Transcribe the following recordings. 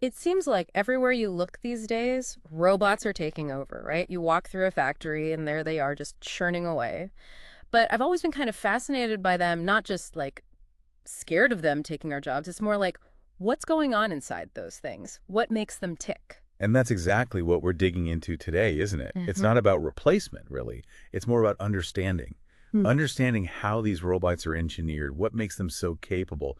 It seems like everywhere you look these days, robots are taking over, right? You walk through a factory and there they are just churning away. But I've always been kind of fascinated by them, not just like scared of them taking our jobs. It's more like, what's going on inside those things? What makes them tick? And that's exactly what we're digging into today, isn't it? It's Hmm. not about replacement, really. It's more about understanding. Understanding how these robots are engineered, what makes them so capable.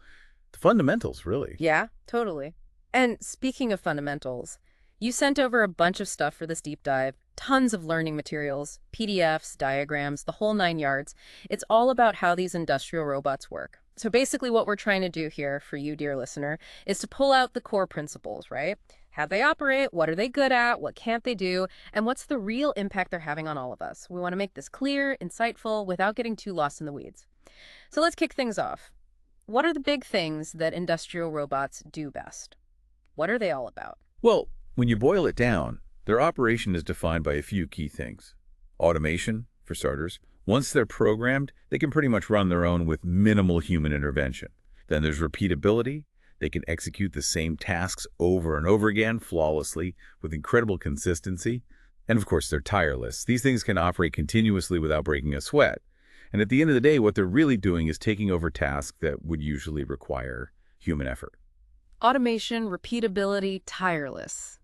The fundamentals, really. Yeah, totally. And speaking of fundamentals, you sent over a bunch of stuff for this deep dive, tons of learning materials, PDFs, diagrams, the whole nine yards. It's all about how these industrial robots work. So basically what we're trying to do here for you, dear listener, is to pull out the core principles, right? How they operate, what are they good at, what can't they do, and what's the real impact they're having on all of us. We want to make this clear, insightful, without getting too lost in the weeds. So let's kick things off. What are the big things that industrial robots do best? What are they all about? Well, when you boil it down, their operation is defined by a few key things. Automation, for starters. Once they're programmed, they can pretty much run their own with minimal human intervention. Then there's repeatability. They can execute the same tasks over and over again flawlessly with incredible consistency. And of course, they're tireless. These things can operate continuously without breaking a sweat. And at the end of the day, what they're really doing is taking over tasks that would usually require human effort. Automation, repeatability, tireless.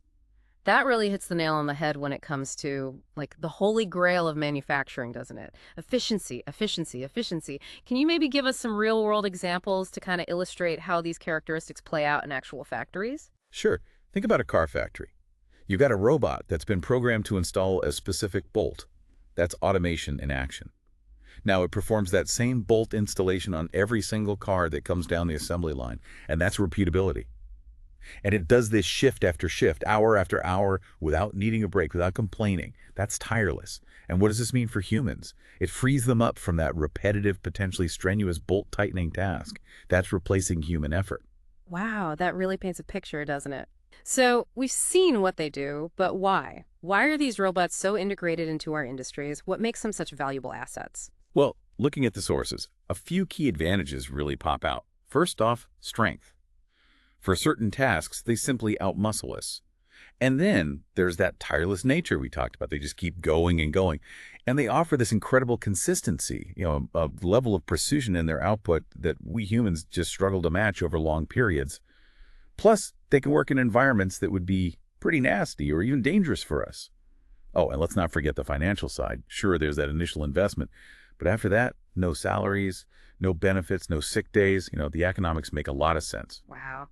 That really hits the nail on the head when it comes to like the holy grail of manufacturing, doesn't it? Efficiency, efficiency, efficiency. Can you maybe give us some real world examples to kind of illustrate how these characteristics play out in actual factories? Sure, think about a car factory. You've got a robot that's been programmed to install a specific bolt. That's automation in action. Now, it performs that same bolt installation on every single car that comes down the assembly line, and that's repeatability. And it does this shift after shift, hour after hour, without needing a break, without complaining. That's tireless. And what does this mean for humans? It frees them up from that repetitive, potentially strenuous bolt-tightening task. That's replacing human effort. Wow, that really paints a picture, doesn't it? So we've seen what they do, but why? Why are these robots so integrated into our industries? What makes them such valuable assets? Well, looking at the sources, a few key advantages really pop out. First off, strength. For certain tasks, they simply outmuscle us. And then there's that tireless nature we talked about. They just keep going and going. And they offer this incredible consistency, a level of precision in their output that we humans just struggle to match over long periods. Plus, they can work in environments that would be pretty nasty or even dangerous for us. Oh, and let's not forget the financial side. Sure, there's that initial investment, but after that, no salaries, no benefits, no sick days. The economics make a lot of sense. Wow.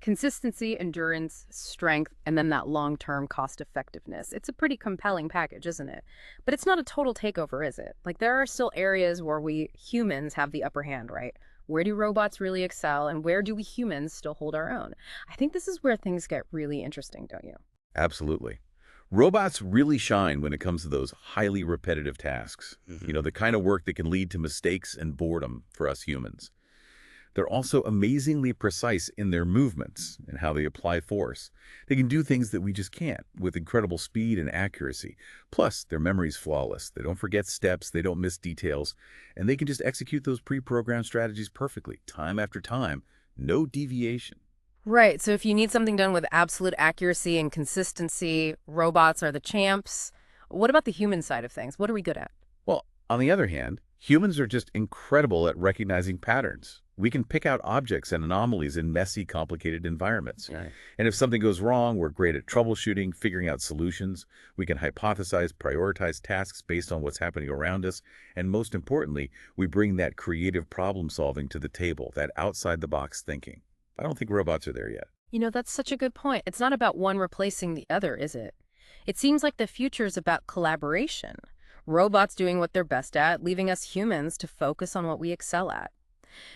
Consistency, endurance, strength, and then that long-term cost effectiveness. It's a pretty compelling package, isn't it? But it's not a total takeover, is it? Like there are still areas where we humans have the upper hand, right? Where do robots really excel and where do we humans still hold our own? I think this is where things get really interesting, don't you? Absolutely. Robots really shine when it comes to those highly repetitive tasks. The kind of work that can lead to mistakes and boredom for us humans. They're also amazingly precise in their movements and how they apply force. They can do things that we just can't with incredible speed and accuracy. Plus, their memory's flawless. They don't forget steps, they don't miss details, and they can just execute those pre-programmed strategies perfectly, time after time. No deviation. Right. So if you need something done with absolute accuracy and consistency, robots are the champs. What about the human side of things? What are we good at? Well, on the other hand, humans are just incredible at recognizing patterns. We can pick out objects and anomalies in messy, complicated environments. Right. And if something goes wrong, we're great at troubleshooting, figuring out solutions. We can hypothesize, prioritize tasks based on what's happening around us. And most importantly, we bring that creative problem solving to the table, that outside the box thinking. I don't think robots are there yet. That's such a good point. It's not about one replacing the other, is it? It seems like the future is about collaboration. Robots doing what they're best at, leaving us humans to focus on what we excel at.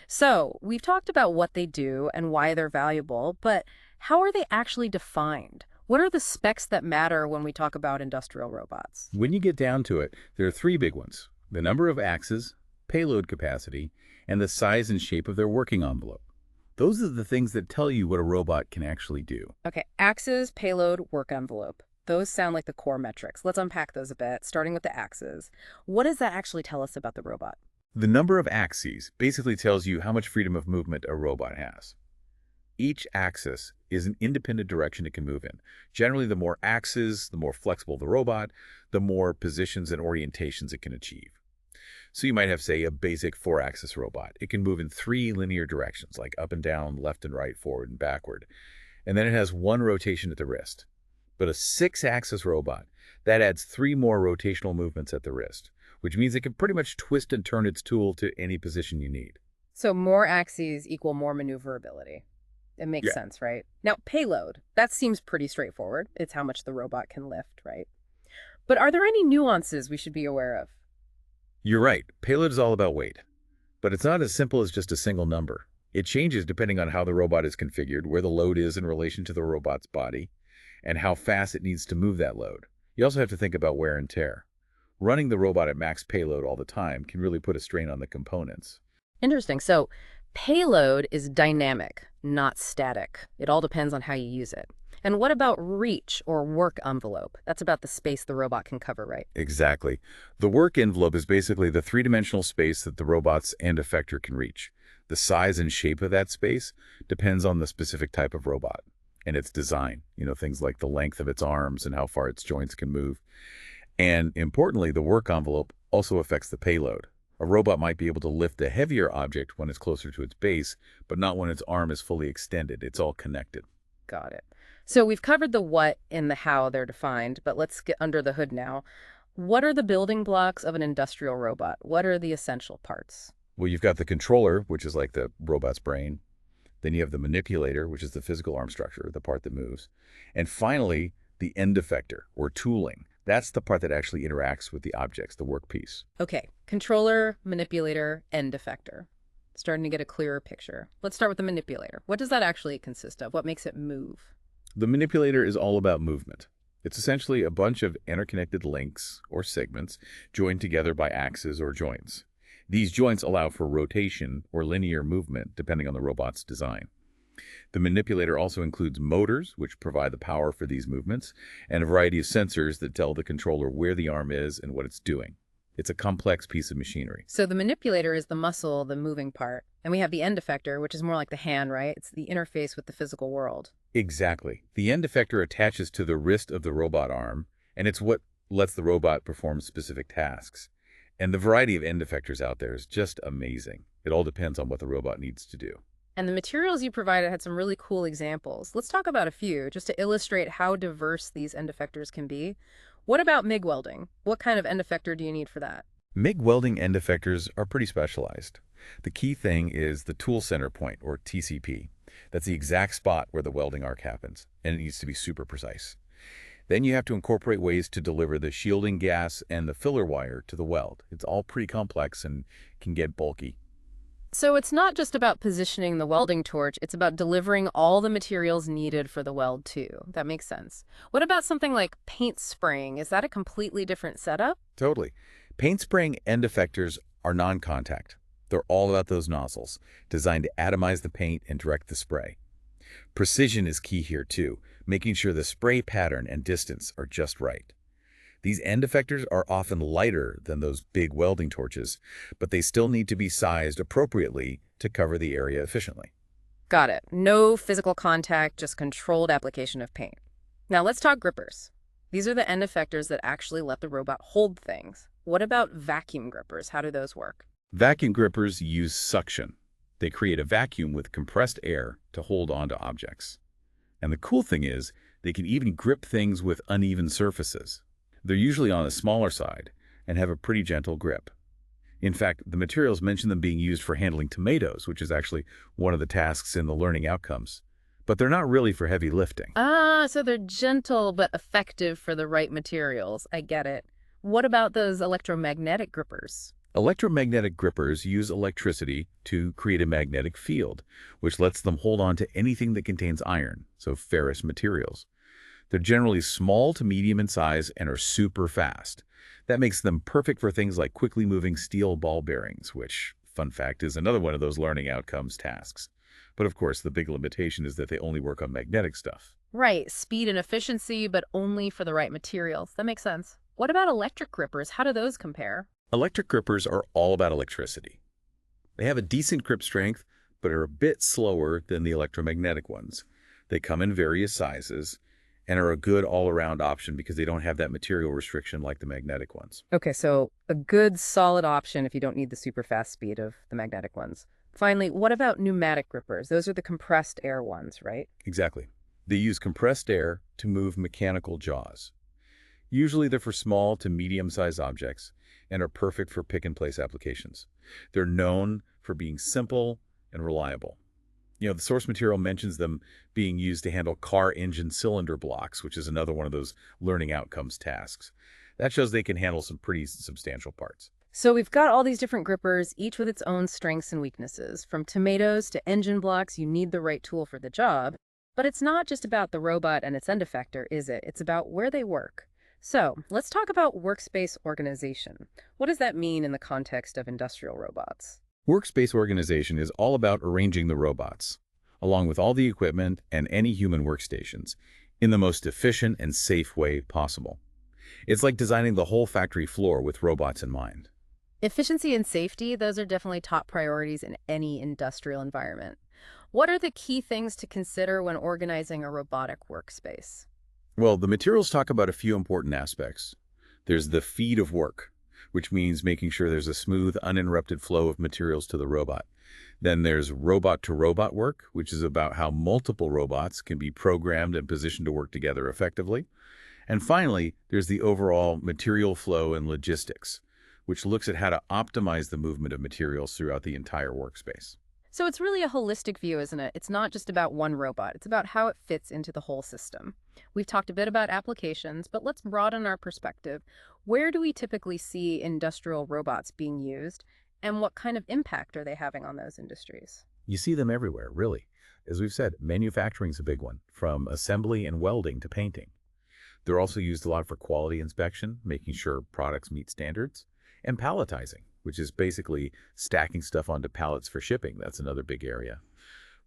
So, we've talked about what they do and why they're valuable, but how are they actually defined? What are the specs that matter when we talk about industrial robots? When you get down to it, there are three big ones: the number of axes, payload capacity, and the size and shape of their working envelope. Those are the things that tell you what a robot can actually do. Okay, axes, payload, work envelope. Those sound like the core metrics. Let's unpack those a bit, starting with the axes. What does that actually tell us about the robot? The number of axes basically tells you how much freedom of movement a robot has. Each axis is an independent direction it can move in. Generally, the more axes, the more flexible the robot, the more positions and orientations it can achieve. So you might have, say, a basic four-axis robot. It can move in three linear directions, like up and down, left and right, forward and backward. And then it has one rotation at the wrist. But a six-axis robot, that adds three more rotational movements at the wrist, which means it can pretty much twist and turn its tool to any position you need. So more axes equal more maneuverability. It makes Yeah, sense, right? Now, payload. That seems pretty straightforward. It's how much the robot can lift, right? But are there any nuances we should be aware of? you're right. Payload is all about weight. But it's not as simple as just a single number. It changes depending on how the robot is configured, where the load is in relation to the robot's body, and how fast it needs to move that load. You also have to think about wear and tear. Running the robot at max payload all the time can really put a strain on the components. Interesting. So payload is dynamic, not static. It all depends on how you use it. And what about reach or work envelope? That's about the space the robot can cover, right? Exactly. The work envelope is basically the three-dimensional space that the robot's end effector can reach. The size and shape of that space depends on the specific type of robot and its design. Things like the length of its arms and how far its joints can move. And importantly, the work envelope also affects the payload. A robot might be able to lift a heavier object when it's closer to its base, but not when its arm is fully extended. It's all connected. Got it. So we've covered the what and the how they're defined, but let's get under the hood now. What are the building blocks of an industrial robot? What are the essential parts? Well, you've got the controller, which is like the robot's brain. Then you have the manipulator, which is the physical arm structure, the part that moves. And finally, the end effector, or tooling. That's the part that actually interacts with the objects, the workpiece. Okay, controller, manipulator, end effector. Starting to get a clearer picture. Let's start with the manipulator. What does that actually consist of? What makes it move? The manipulator is all about movement. It's essentially a bunch of interconnected links, or segments, joined together by axes or joints. These joints allow for rotation or linear movement, depending on the robot's design. The manipulator also includes motors, which provide the power for these movements, and a variety of sensors that tell the controller where the arm is and what it's doing. It's a complex piece of machinery. So the manipulator is the muscle, the moving part. And we have the end effector, which is more like the hand, right? It's the interface with the physical world. Exactly. The end effector attaches to the wrist of the robot arm, and it's what lets the robot perform specific tasks. And the variety of end effectors out there is just amazing. It all depends on what the robot needs to do. And the materials you provided had some really cool examples. Let's talk about a few, just to illustrate how diverse these end effectors can be. What about MIG welding? What kind of end effector do you need for that? MIG welding end effectors are pretty specialized. The key thing is the tool center point, or TCP. That's the exact spot where the welding arc happens, and it needs to be super precise. Then you have to incorporate ways to deliver the shielding gas and the filler wire to the weld. It's all pretty complex and can get bulky. So it's not just about positioning the welding torch, it's about delivering all the materials needed for the weld too. That makes sense. What about something like paint spraying? Is that a completely different setup? Totally. Paint spraying end effectors are non-contact. They're all about those nozzles, designed to atomize the paint and direct the spray. Precision is key here too, making sure the spray pattern and distance are just right. These end effectors are often lighter than those big welding torches, but they still need to be sized appropriately to cover the area efficiently. Got it. No physical contact, just controlled application of paint. Now let's talk grippers. These are the end effectors that actually let the robot hold things. What about vacuum grippers? How do those work? Vacuum grippers use suction. They create a vacuum with compressed air to hold onto objects. And the cool thing is, they can even grip things with uneven surfaces. They're usually on the smaller side and have a pretty gentle grip. In fact, the materials mention them being used for handling tomatoes, which is actually one of the tasks in the learning outcomes. But they're not really for heavy lifting. Ah, so they're gentle but effective for the right materials. I get it. What about those electromagnetic grippers? Electromagnetic grippers use electricity to create a magnetic field, which lets them hold on to anything that contains iron, so ferrous materials. They're generally small to medium in size and are super fast. That makes them perfect for things like quickly moving steel ball bearings, which, fun fact, is another one of those learning outcomes tasks. But of course, the big limitation is that they only work on magnetic stuff. Right, speed and efficiency, but only for the right materials. That makes sense. What about electric grippers? How do those compare? Electric grippers are all about electricity. They have a decent grip strength, but are a bit slower than the electromagnetic ones. They come in various sizes and are a good all-around option because they don't have that material restriction like the magnetic ones. Okay, so a good solid option if you don't need the super fast speed of the magnetic ones. Finally, what about pneumatic grippers? Those are the compressed air ones, right? Exactly. They use compressed air to move mechanical jaws. Usually they're for small to medium-sized objects and are perfect for pick-and-place applications. They're known for being simple and reliable. The source material mentions them being used to handle car engine cylinder blocks, which is another one of those learning outcomes tasks. That shows they can handle some pretty substantial parts. So we've got all these different grippers, each with its own strengths and weaknesses. From tomatoes to engine blocks, you need the right tool for the job. But it's not just about the robot and its end effector, is it? It's about where they work. So let's talk about workspace organization. What does that mean in the context of industrial robots? Workspace organization is all about arranging the robots, along with all the equipment and any human workstations, in the most efficient and safe way possible. It's like designing the whole factory floor with robots in mind. Efficiency and safety, those are definitely top priorities in any industrial environment. What are the key things to consider when organizing a robotic workspace? Well, the materials talk about a few important aspects. There's the feed of work, which means making sure there's a smooth, uninterrupted flow of materials to the robot. Then there's robot-to-robot work, which is about how multiple robots can be programmed and positioned to work together effectively. And finally, there's the overall material flow and logistics, which looks at how to optimize the movement of materials throughout the entire workspace. So it's really a holistic view, isn't it? It's not just about one robot. It's about how it fits into the whole system. We've talked a bit about applications, but let's broaden our perspective. Where do we typically see industrial robots being used, and what kind of impact are they having on those industries? You see them everywhere, really. As we've said, manufacturing's a big one, from assembly and welding to painting. They're also used a lot for quality inspection, making sure products meet standards, and palletizing, which is basically stacking stuff onto pallets for shipping. That's another big area.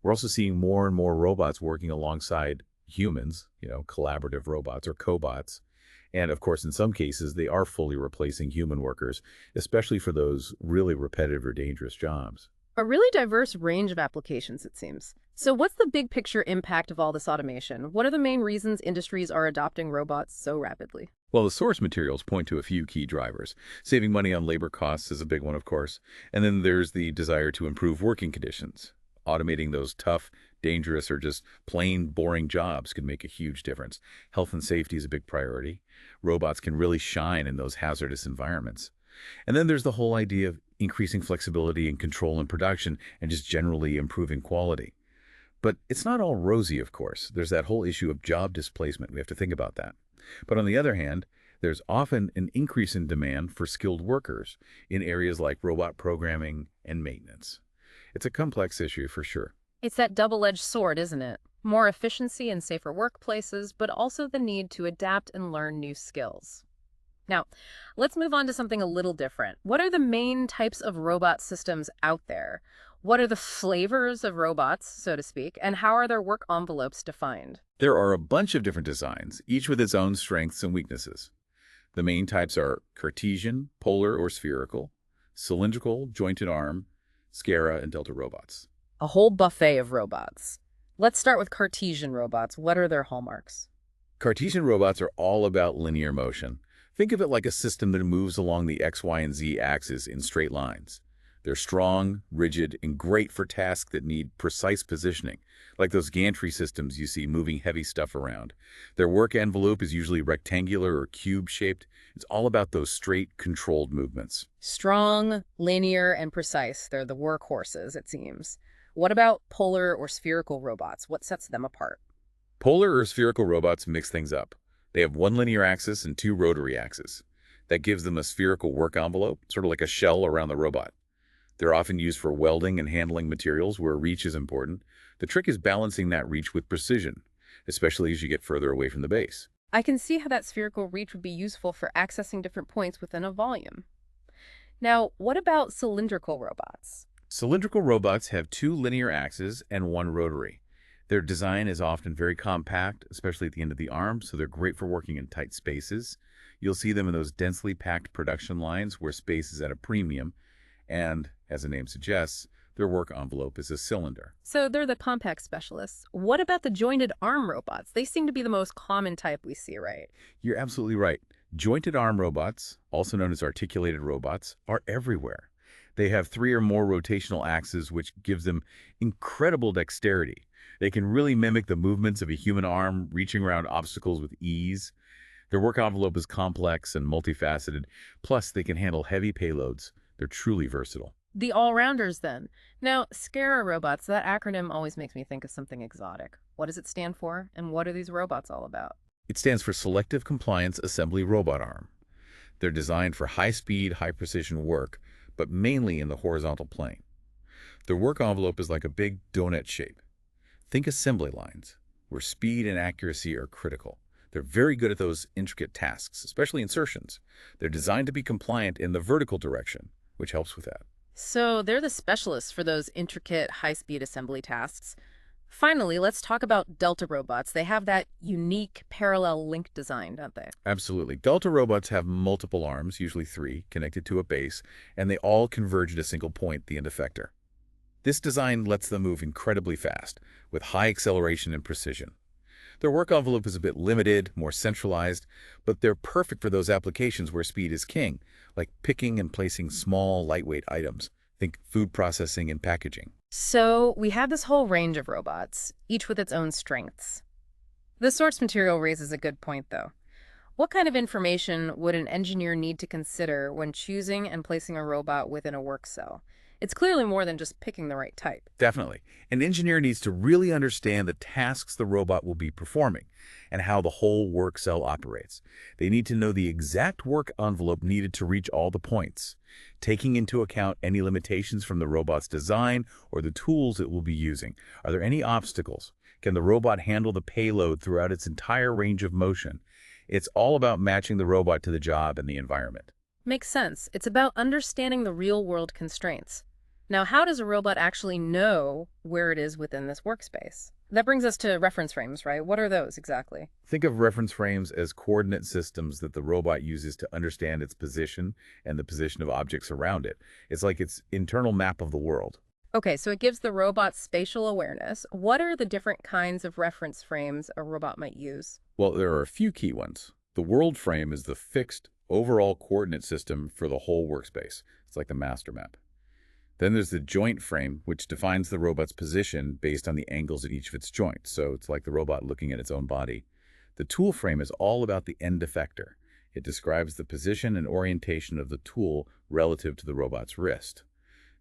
We're also seeing more and more robots working alongside humans, collaborative robots or cobots. And of course, in some cases, they are fully replacing human workers, especially for those really repetitive or dangerous jobs. A really diverse range of applications, it seems. So what's the big picture impact of all this automation? What are the main reasons industries are adopting robots so rapidly? Well, the source materials point to a few key drivers. Saving money on labor costs is a big one, of course. And then there's the desire to improve working conditions. Automating those tough, dangerous, or just plain boring jobs can make a huge difference. Health and safety is a big priority. Robots can really shine in those hazardous environments. And then there's the whole idea of increasing flexibility and control in production and just generally improving quality. But it's not all rosy, of course. There's that whole issue of job displacement. We have to think about that. But on the other hand, there's often an increase in demand for skilled workers in areas like robot programming and maintenance. It's a complex issue for sure. It's that double-edged sword, isn't it? More efficiency and safer workplaces, but also the need to adapt and learn new skills. Now, let's move on to something a little different. What are the main types of robot systems out there? What are the flavors of robots, so to speak, and how are their work envelopes defined? There are a bunch of different designs, each with its own strengths and weaknesses. The main types are Cartesian, polar or spherical, cylindrical, jointed arm, Scara, and Delta robots. A whole buffet of robots. Let's start with Cartesian robots. What are their hallmarks? Cartesian robots are all about linear motion. Think of it like a system that moves along the X, Y, and Z axis in straight lines. They're strong, rigid, and great for tasks that need precise positioning, like those gantry systems you see moving heavy stuff around. Their work envelope is usually rectangular or cube-shaped. It's all about those straight, controlled movements. Strong, linear, and precise. They're the workhorses, it seems. What about polar or spherical robots? What sets them apart? Polar or spherical robots mix things up. They have one linear axis and two rotary axes. That gives them a spherical work envelope, sort of like a shell around the robot. They're often used for welding and handling materials where reach is important. The trick is balancing that reach with precision, especially as you get further away from the base. I can see how that spherical reach would be useful for accessing different points within a volume. Now, what about cylindrical robots? Cylindrical robots have two linear axes and one rotary. Their design is often very compact, especially at the end of the arm, so they're great for working in tight spaces. You'll see them in those densely packed production lines where space is at a premium, and, as the name suggests, Their work envelope is a cylinder. So they're the compact specialists. What about the jointed arm robots? They seem to be the most common type we see, right? You're absolutely right. Jointed arm robots, also known as articulated robots, are everywhere. They have 3 or more rotational axes, which gives them incredible dexterity. They can really mimic the movements of a human arm, reaching around obstacles with ease. Their work envelope is complex and multifaceted, plus they can handle heavy payloads. They're truly versatile. The all-rounders, then. Now, SCARA robots, that acronym always makes me think of something exotic. What does it stand for, and what are these robots all about? It stands for Selective Compliance Assembly Robot Arm. They're designed for high-speed, high-precision work, but mainly in the horizontal plane. Their work envelope is like a big donut shape. Think assembly lines, where speed and accuracy are critical. They're very good at those intricate tasks, especially insertions. They're designed to be compliant in the vertical direction, which helps with that. So they're the specialists for those intricate, high-speed assembly tasks. Finally, let's talk about Delta robots. They have that unique parallel link design, don't they? Absolutely. Delta robots have multiple arms, usually 3, connected to a base, and they all converge at a single point, the end effector. This design lets them move incredibly fast, with high acceleration and precision. Their work envelope is a bit limited, more centralized, but they're perfect for those applications where speed is king, like picking and placing small, lightweight items. Think food processing and packaging. So we have this whole range of robots, each with its own strengths. The source material raises a good point, though. What kind of information would an engineer need to consider when choosing and placing a robot within a work cell? It's clearly more than just picking the right type. Definitely. An engineer needs to really understand the tasks the robot will be performing and how the whole work cell operates. They need to know the exact work envelope needed to reach all the points, taking into account any limitations from the robot's design or the tools it will be using. Are there any obstacles? Can the robot handle the payload throughout its entire range of motion? It's all about matching the robot to the job and the environment. Makes sense. It's about understanding the real-world constraints. Now, how does a robot actually know where it is within this workspace? That brings us to reference frames, right? What are those exactly? Think of reference frames as coordinate systems that the robot uses to understand its position and the position of objects around it. It's like its internal map of the world. Okay, so it gives the robot spatial awareness. What are the different kinds of reference frames a robot might use? Well, there are a few key ones. The world frame is the fixed overall coordinate system for the whole workspace. It's like the master map. Then there's the joint frame, which defines the robot's position based on the angles at each of its joints. So it's like the robot looking at its own body. The tool frame is all about the end effector. It describes the position and orientation of the tool relative to the robot's wrist.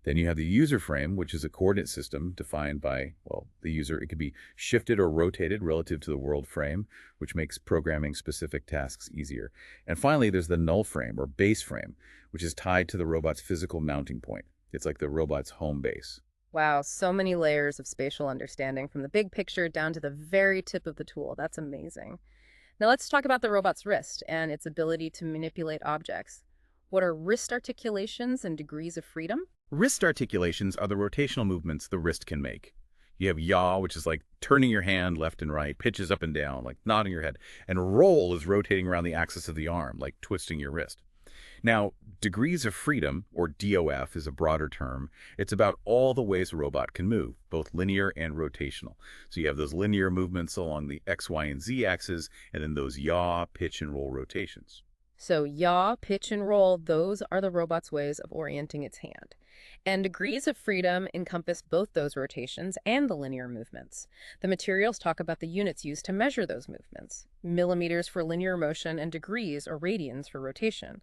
Then you have the user frame, which is a coordinate system defined by, well, the user. It could be shifted or rotated relative to the world frame, which makes programming specific tasks easier. And finally, there's the null frame or base frame, which is tied to the robot's physical mounting point. It's like the robot's home base. Wow, so many layers of spatial understanding from the big picture down to the very tip of the tool. That's amazing. Now let's talk about the robot's wrist and its ability to manipulate objects. What are wrist articulations and degrees of freedom? Wrist articulations are the rotational movements the wrist can make. You have yaw, which is like turning your hand left and right, pitches up and down, like nodding your head, and roll is rotating around the axis of the arm, like twisting your wrist. Now, degrees of freedom, or DOF, is a broader term. It's about all the ways a robot can move, both linear and rotational. So you have those linear movements along the X, Y, and Z axes, and then those yaw, pitch, and roll rotations. So yaw, pitch, and roll, those are the robot's ways of orienting its hand. And degrees of freedom encompass both those rotations and the linear movements. The materials talk about the units used to measure those movements: millimeters for linear motion and degrees or radians for rotation.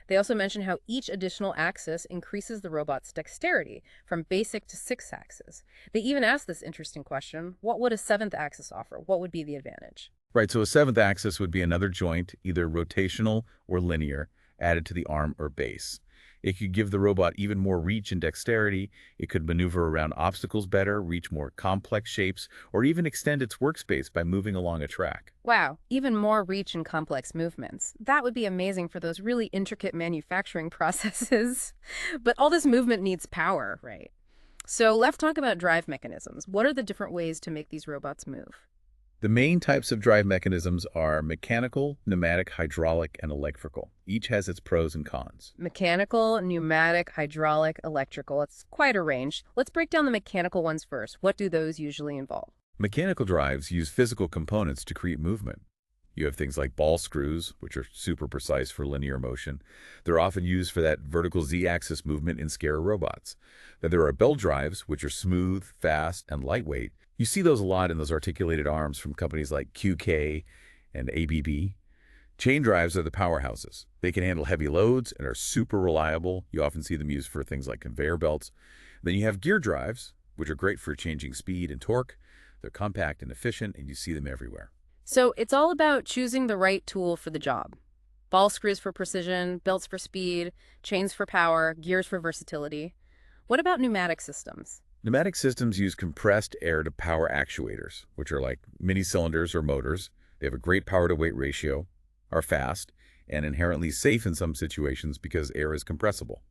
They also mention how each additional axis increases the robot's dexterity from basic to 6 axis. They even ask this interesting question: what would a 7th axis offer? What would be the advantage? Right, so a 7th axis would be another joint, either rotational or linear, added to the arm or base. It could give the robot even more reach and dexterity. It could maneuver around obstacles better, reach more complex shapes, or even extend its workspace by moving along a track. Wow, even more reach and complex movements. That would be amazing for those really intricate manufacturing processes. But all this movement needs power, right? So let's talk about drive mechanisms. What are the different ways to make these robots move? The main types of drive mechanisms are mechanical, pneumatic, hydraulic, and electrical. Each has its pros and cons. Mechanical, pneumatic, hydraulic, electrical. It's quite a range. Let's break down the mechanical ones first. What do those usually involve? Mechanical drives use physical components to create movement. You have things like ball screws, which are super precise for linear motion. They're often used for that vertical z-axis movement in scare robots. Then there are belt drives, which are smooth, fast, and lightweight. You see those a lot in those articulated arms from companies like QK and ABB. Chain drives are the powerhouses. They can handle heavy loads and are super reliable. You often see them used for things like conveyor belts. Then you have gear drives, which are great for changing speed and torque. They're compact and efficient, and you see them everywhere. So it's all about choosing the right tool for the job. Ball screws for precision, belts for speed, chains for power, gears for versatility. What about pneumatic systems? Pneumatic systems use compressed air to power actuators, which are like mini cylinders or motors. They have a great power-to-weight ratio, are fast, and inherently safe in some situations because air is compressible.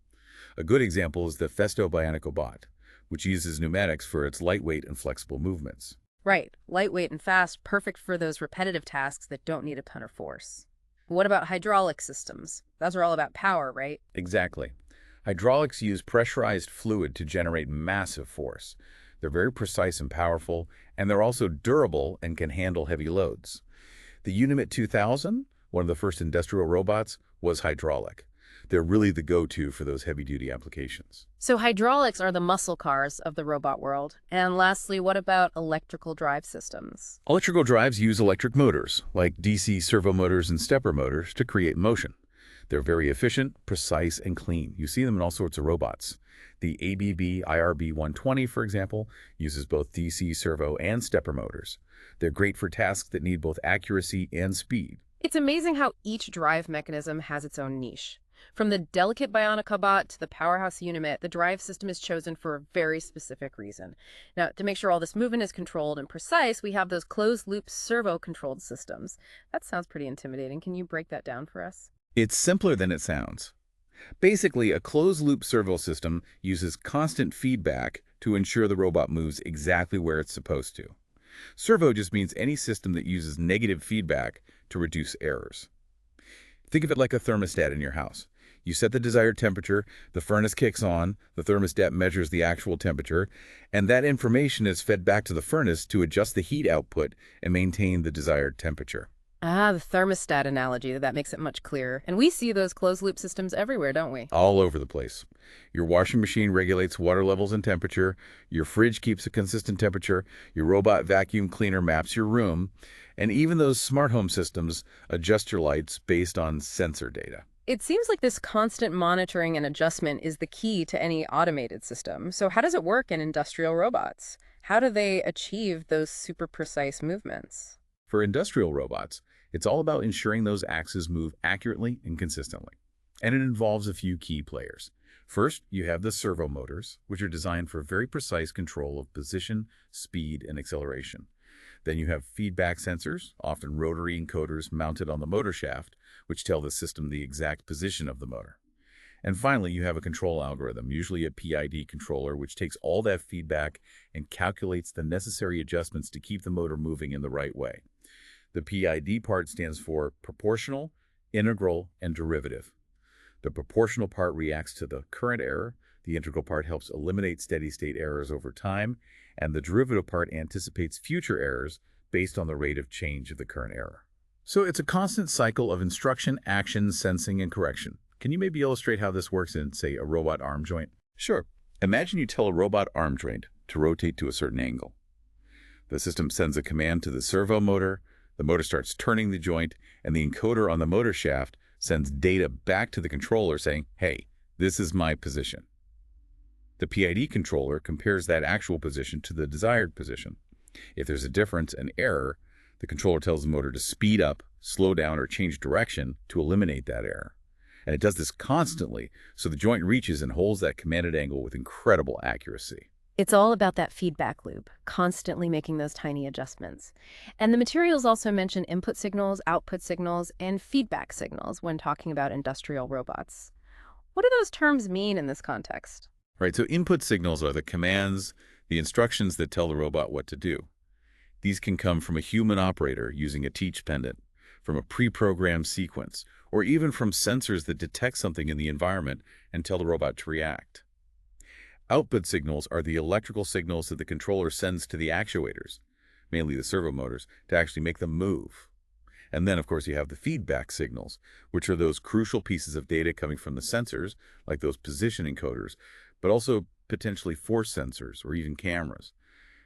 A good example is the Festo Bionico Bot, which uses pneumatics for its lightweight and flexible movements. Right, lightweight and fast, perfect for those repetitive tasks that don't need a ton of force. What about hydraulic systems? Those are all about power, right? Exactly. Hydraulics use pressurized fluid to generate massive force. They're very precise and powerful, and they're also durable and can handle heavy loads. The Unimit 2000, one of the first industrial robots, was hydraulic. They're really the go-to for those heavy-duty applications. So hydraulics are the muscle cars of the robot world. And lastly, what about electrical drive systems? Electrical drives use electric motors, like DC servo motors and stepper motors, to create motion. They're very efficient, precise, and clean. You see them in all sorts of robots. The ABB IRB 120, for example, uses both DC servo and stepper motors. They're great for tasks that need both accuracy and speed. It's amazing how each drive mechanism has its own niche. From the delicate Bionica bot to the powerhouse Unimit, the drive system is chosen for a very specific reason. Now, to make sure all this movement is controlled and precise, we have those closed-loop servo-controlled systems. That sounds pretty intimidating. Can you break that down for us? It's simpler than it sounds. Basically, a closed-loop servo system uses constant feedback to ensure the robot moves exactly where it's supposed to. Servo just means any system that uses negative feedback to reduce errors. Think of it like a thermostat in your house. You set the desired temperature, the furnace kicks on, the thermostat measures the actual temperature, and that information is fed back to the furnace to adjust the heat output and maintain the desired temperature. Ah, the thermostat analogy. That makes it much clearer. And we see those closed-loop systems everywhere, don't we? All over the place. Your washing machine regulates water levels and temperature, your fridge keeps a consistent temperature, your robot vacuum cleaner maps your room, and even those smart home systems adjust your lights based on sensor data. It seems like this constant monitoring and adjustment is the key to any automated system. So how does it work in industrial robots? How do they achieve those super precise movements? For industrial robots, it's all about ensuring those axes move accurately and consistently. And it involves a few key players. First, you have the servo motors, which are designed for very precise control of position, speed, and acceleration. Then you have feedback sensors, often rotary encoders mounted on the motor shaft, which tell the system the exact position of the motor. And finally, you have a control algorithm, usually a PID controller, which takes all that feedback and calculates the necessary adjustments to keep the motor moving in the right way. The PID part stands for proportional, integral, and derivative. The proportional part reacts to the current error, the integral part helps eliminate steady-state errors over time, and the derivative part anticipates future errors based on the rate of change of the current error. So it's a constant cycle of instruction, action, sensing, and correction. Can you maybe illustrate how this works in, say, a robot arm joint? Sure. Imagine you tell a robot arm joint to rotate to a certain angle. The system sends a command to the servo motor, the motor starts turning the joint, and the encoder on the motor shaft sends data back to the controller saying, hey, this is my position. The PID controller compares that actual position to the desired position. If there's a difference, an error, the controller tells the motor to speed up, slow down, or change direction to eliminate that error. And it does this constantly, so the joint reaches and holds that commanded angle with incredible accuracy. It's all about that feedback loop, constantly making those tiny adjustments. And the materials also mention input signals, output signals, and feedback signals when talking about industrial robots. What do those terms mean in this context? Right, so input signals are the commands, the instructions that tell the robot what to do. These can come from a human operator using a teach pendant, from a pre-programmed sequence, or even from sensors that detect something in the environment and tell the robot to react. Output signals are the electrical signals that the controller sends to the actuators, mainly the servo motors, to actually make them move. And then, of course, you have the feedback signals, which are those crucial pieces of data coming from the sensors, like those position encoders, but also potentially force sensors or even cameras.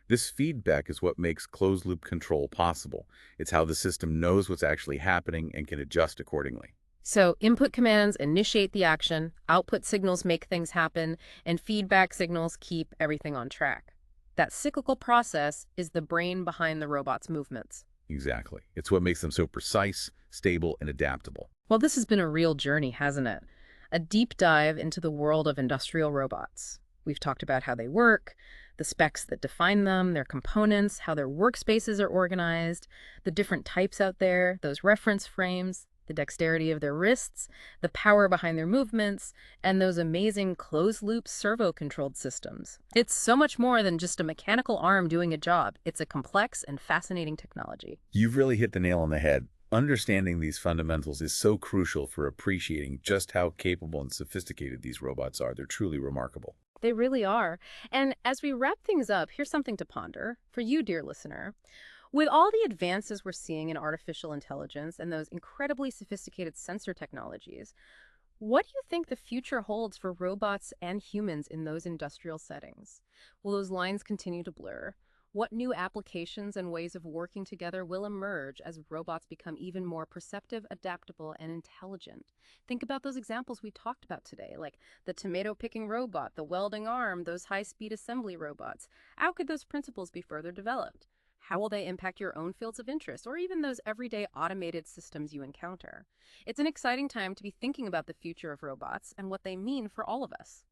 This feedback is what makes closed-loop control possible. It's how the system knows what's actually happening and can adjust accordingly. So input commands initiate the action, output signals make things happen, and feedback signals keep everything on track. That cyclical process is the brain behind the robot's movements. Exactly. It's what makes them so precise, stable, and adaptable. Well, this has been a real journey, hasn't it? A deep dive into the world of industrial robots. We've talked about how they work, the specs that define them, their components, how their workspaces are organized, the different types out there, those reference frames, the dexterity of their wrists, the power behind their movements, and those amazing closed-loop servo-controlled systems. It's so much more than just a mechanical arm doing a job. It's a complex and fascinating technology. You've really hit the nail on the head. Understanding these fundamentals is so crucial for appreciating just how capable and sophisticated these robots are. They're truly remarkable. They really are. And as we wrap things up, here's something to ponder for you, dear listener. With all the advances we're seeing in artificial intelligence and those incredibly sophisticated sensor technologies, what do you think the future holds for robots and humans in those industrial settings? Will those lines continue to blur? What new applications and ways of working together will emerge as robots become even more perceptive, adaptable, and intelligent? Think about those examples we talked about today, like the tomato picking robot, the welding arm, those high-speed assembly robots. How could those principles be further developed? How will they impact your own fields of interest or even those everyday automated systems you encounter? It's an exciting time to be thinking about the future of robots and what they mean for all of us.